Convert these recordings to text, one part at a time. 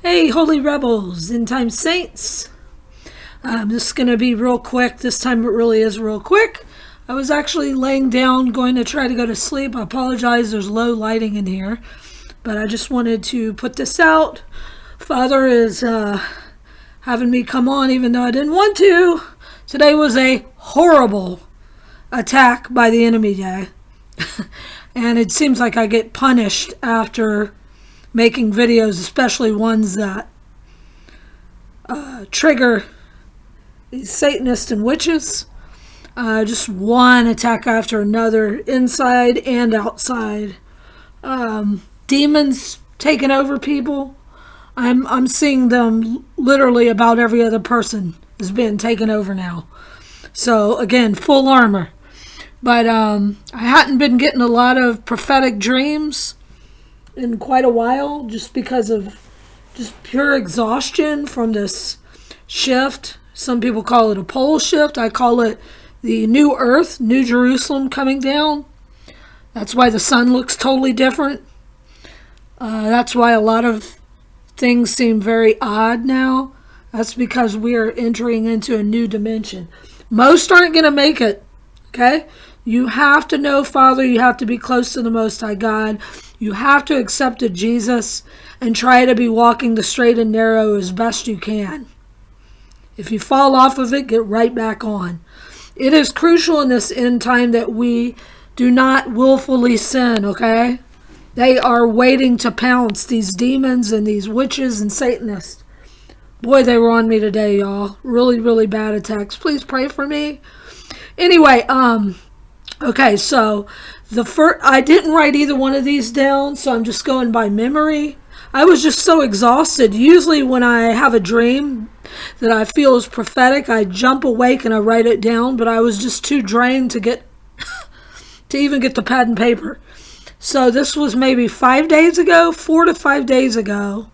Hey, Holy Rebels, End Time Saints. This is going to be real quick. This time it really is real quick. I was actually laying down, going to try to go to sleep. I apologize, there's low lighting in here. But I just wanted to put this out. Father is having me come on even though I didn't want to. Today was a horrible attack by the enemy day. And it seems like I get punished after making videos, especially ones that trigger these Satanists and witches. Just one attack after another, inside and outside. Demons taking over people. I'm seeing them literally about every other person is being taken over now. So again, full armor. But I hadn't been getting a lot of prophetic dreams in quite a while, just because of just pure exhaustion from this shift. Some people call it a pole shift. I call it the new earth, New Jerusalem coming down. That's why the sun looks totally different. That's why a lot of things seem very odd now. That's because we are entering into a new dimension. Most aren't going to make it, okay? You have to know Father. You have to be close to the Most High God. You have to accept a Jesus and try to be walking the straight and narrow as best you can. If you fall off of it, get right back on. It is crucial in this end time that we do not willfully sin, okay? They are waiting to pounce, these demons and these witches and Satanists. Boy, they were on me today, y'all. Really, really bad attacks. Please pray for me. Anyway, okay, so I didn't write either one of these down, so I'm just going by memory. I was just so exhausted. Usually when I have a dream that I feel is prophetic, I jump awake and I write it down, but I was just too drained to even get the pad and paper. So this was maybe 4 to 5 days ago.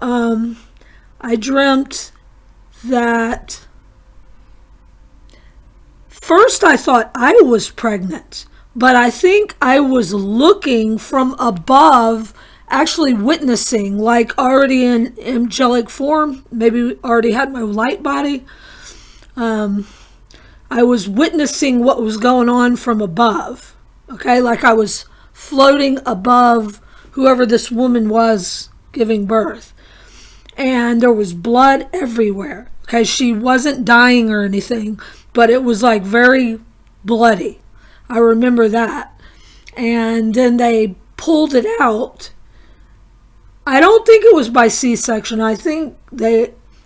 I dreamt that first I thought I was pregnant, but I think I was looking from above, actually witnessing, like already in angelic form, maybe already had my light body. I was witnessing what was going on from above, okay, like I was floating above whoever this woman was giving birth. And there was blood everywhere. Okay, she wasn't dying or anything, but it was like very bloody. I remember that. And then they pulled it out. I don't think it was by C-section. I think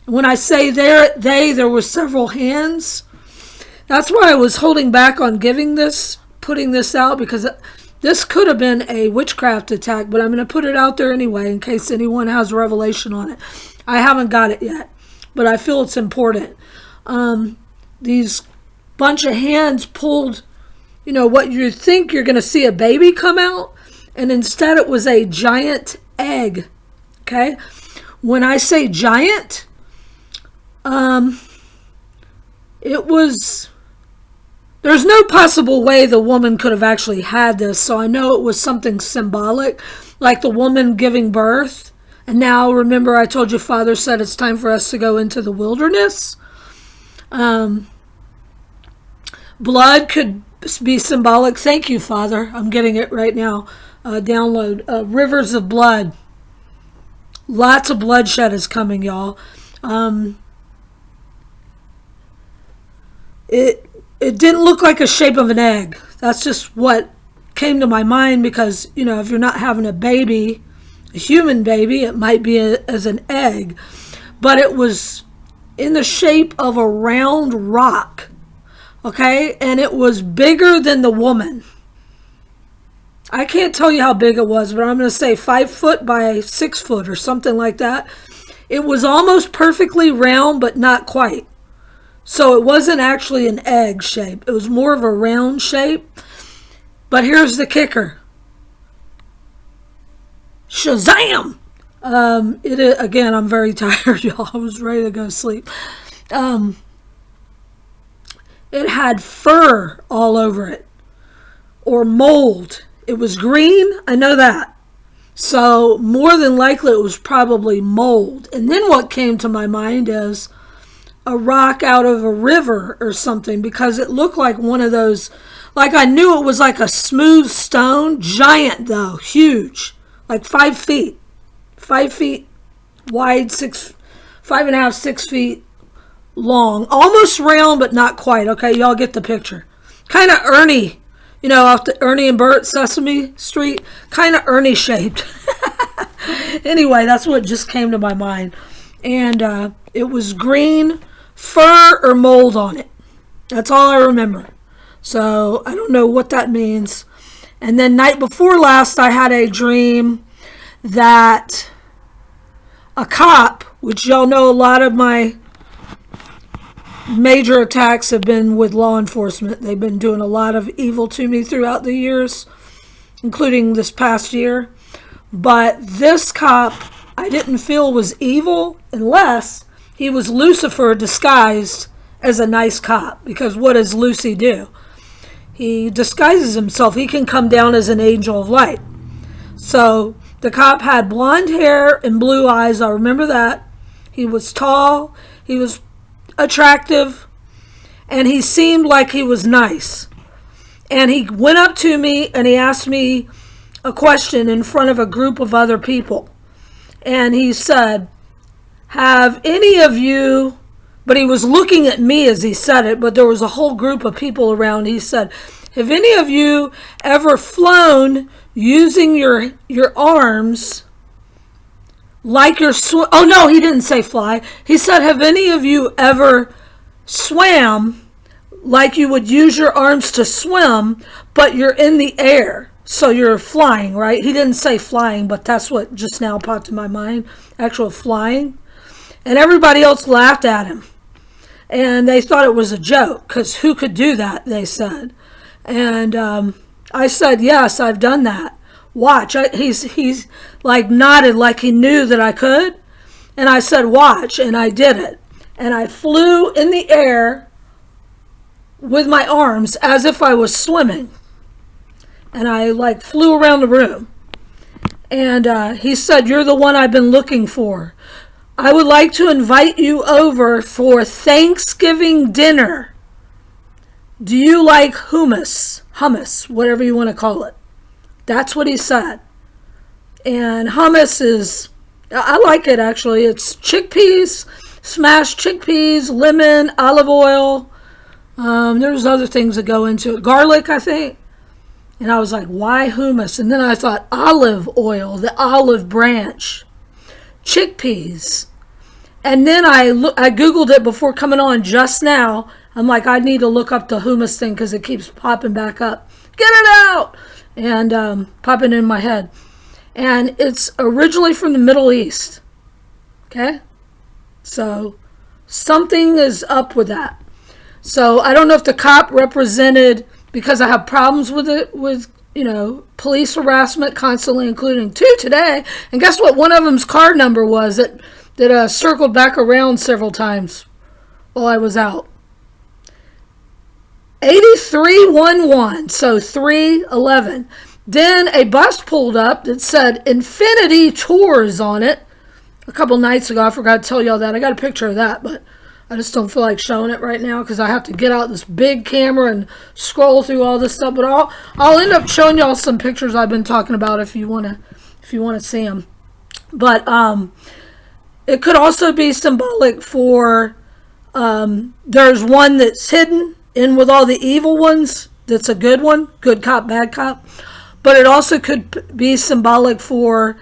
when I say there were several hands. That's why I was holding back on putting this out, because this could have been a witchcraft attack, but I'm going to put it out there anyway in case anyone has revelation on it. I haven't got it yet, but I feel it's important. These bunch of hands pulled, what you think you're going to see a baby come out, and instead it was a giant egg, okay? When I say giant, it was... There's no possible way the woman could have actually had this, so I know it was something symbolic, like the woman giving birth. And now, remember, I told you Father said it's time for us to go into the wilderness. Blood could be symbolic. Thank you, Father. I'm getting it right now. Download. Rivers of blood. Lots of bloodshed is coming, y'all. It didn't look like a shape of an egg. That's just what came to my mind, because, if you're not having a baby, a human baby, it might be as an egg. But it was in the shape of a round rock, okay? And it was bigger than the woman. I can't tell you how big it was, but I'm going to say 5 foot by 6 foot or something like that. It was almost perfectly round, but not quite. So it wasn't actually an egg shape. It was more of a round shape. But here's the kicker. Shazam! Again, I'm very tired, y'all. I was ready to go to sleep. It had fur all over it. Or mold. It was green. I know that. So more than likely it was probably mold. And then what came to my mind is a rock out of a river or something, because it looked like one of those, like I knew it was like a smooth stone, giant though, huge, like 5 feet, 5 feet wide, 5.5, 6 feet long, almost round, but not quite. Okay, y'all get the picture. Kind of Ernie, off the Ernie and Bert Sesame Street, kind of Ernie shaped. Anyway, that's what just came to my mind. And it was green, fur or mold on it. That's all I remember. So I don't know what that means. And then night before last, I had a dream that a cop, which y'all know a lot of my major attacks have been with law enforcement. They've been doing a lot of evil to me throughout the years, including this past year. But this cop, I didn't feel was evil unless he was Lucifer disguised as a nice cop. Because what does Lucy do? He disguises himself. He can come down as an angel of light. So the cop had blonde hair and blue eyes. I remember that. He was tall. He was attractive. And he seemed like he was nice. And he went up to me and he asked me a question in front of a group of other people. And he said, have any of you, but he was looking at me as he said it, but there was a whole group of people around. He said, have any of you ever flown using your arms like you're oh no, he didn't say fly. He said, have any of you ever swam like you would use your arms to swim, but you're in the air, so you're flying, right? He didn't say flying, but that's what just now popped in my mind, actual flying. And everybody else laughed at him. And they thought it was a joke, because who could do that, they said. And I said, yes, I've done that. Watch. He's like nodded like he knew that I could. And I said, watch. And I did it. And I flew in the air with my arms as if I was swimming. And I flew around the room. And he said, you're the one I've been looking for. I would like to invite you over for Thanksgiving dinner. Do you like hummus? Hummus, whatever you want to call it. That's what he said. And hummus is, I like it actually. It's chickpeas, smashed chickpeas, lemon, olive oil. There's other things that go into it. Garlic, I think. And I was like, why hummus? And then I thought olive oil, the olive branch. Chickpeas. And then I Googled it before coming on just now. I'm like, I need to look up the hummus thing because it keeps popping back up. Get it out! And popping in my head. And it's originally from the Middle East. Okay? So something is up with that. So I don't know if the cop represented, because I have problems with it, with, police harassment constantly, including 2 today. And guess what? One of them's card number was that circled back around several times while I was out. 8311, so 311. Then a bus pulled up that said Infinity Tours on it a couple nights ago. I forgot to tell y'all that. I got a picture of that, but I just don't feel like showing it right now because I have to get out this big camera and scroll through all this stuff. But I'll end up showing y'all some pictures I've been talking about if you want to see them. But it could also be symbolic for there's one that's hidden in with all the evil ones. That's a good one, good cop, bad cop. But it also could be symbolic for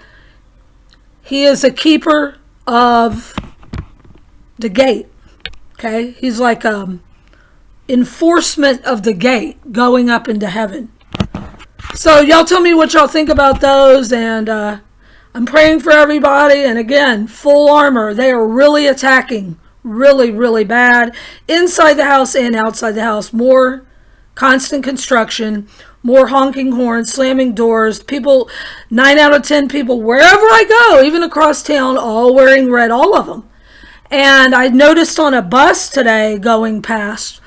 he is a keeper of the gate. Okay, he's like enforcement of the gate going up into heaven. So y'all tell me what y'all think about those, and I'm praying for everybody. And again, full armor. They are really attacking, really, really bad inside the house and outside the house. More constant construction, more honking horns, slamming doors. People, 9 out of 10 people, wherever I go, even across town, all wearing red, all of them. And I noticed on a bus today going past,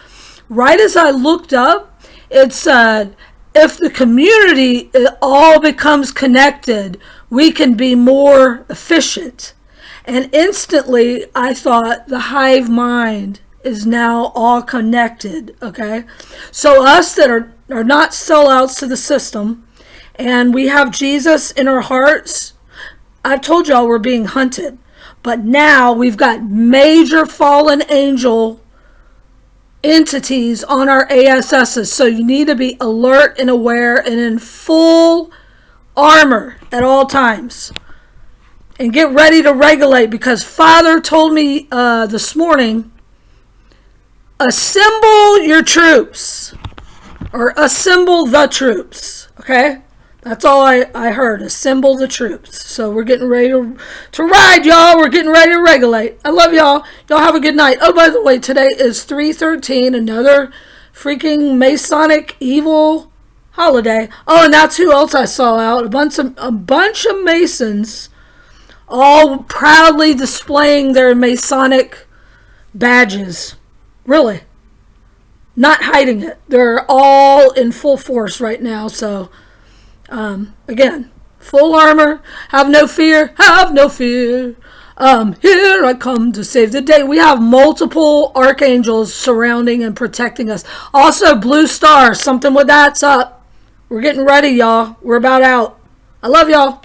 right as I looked up, it said if the community all becomes connected, we can be more efficient. And instantly, I thought the hive mind is now all connected, okay? So us that are not sellouts to the system, and we have Jesus in our hearts, I told y'all we're being hunted. But now we've got major fallen angel entities on our ASSs. So you need to be alert and aware and in full armor at all times. And get ready to regulate, because Father told me this morning, assemble your troops. Or assemble the troops. Okay? That's all I heard. Assemble the troops. So we're getting ready to ride, y'all. We're getting ready to regulate. I love y'all. Y'all have a good night. Oh, by the way, today is 3/13, another freaking Masonic evil holiday. Oh, and that's who else I saw out. A bunch of Masons all proudly displaying their Masonic badges. Really. Not hiding it. They're all in full force right now, so... again, full armor, have no fear, have no fear. Here I come to save the day. We have multiple archangels surrounding and protecting us. Also, blue star, something with that's up. We're getting ready, y'all. We're about out. I love y'all.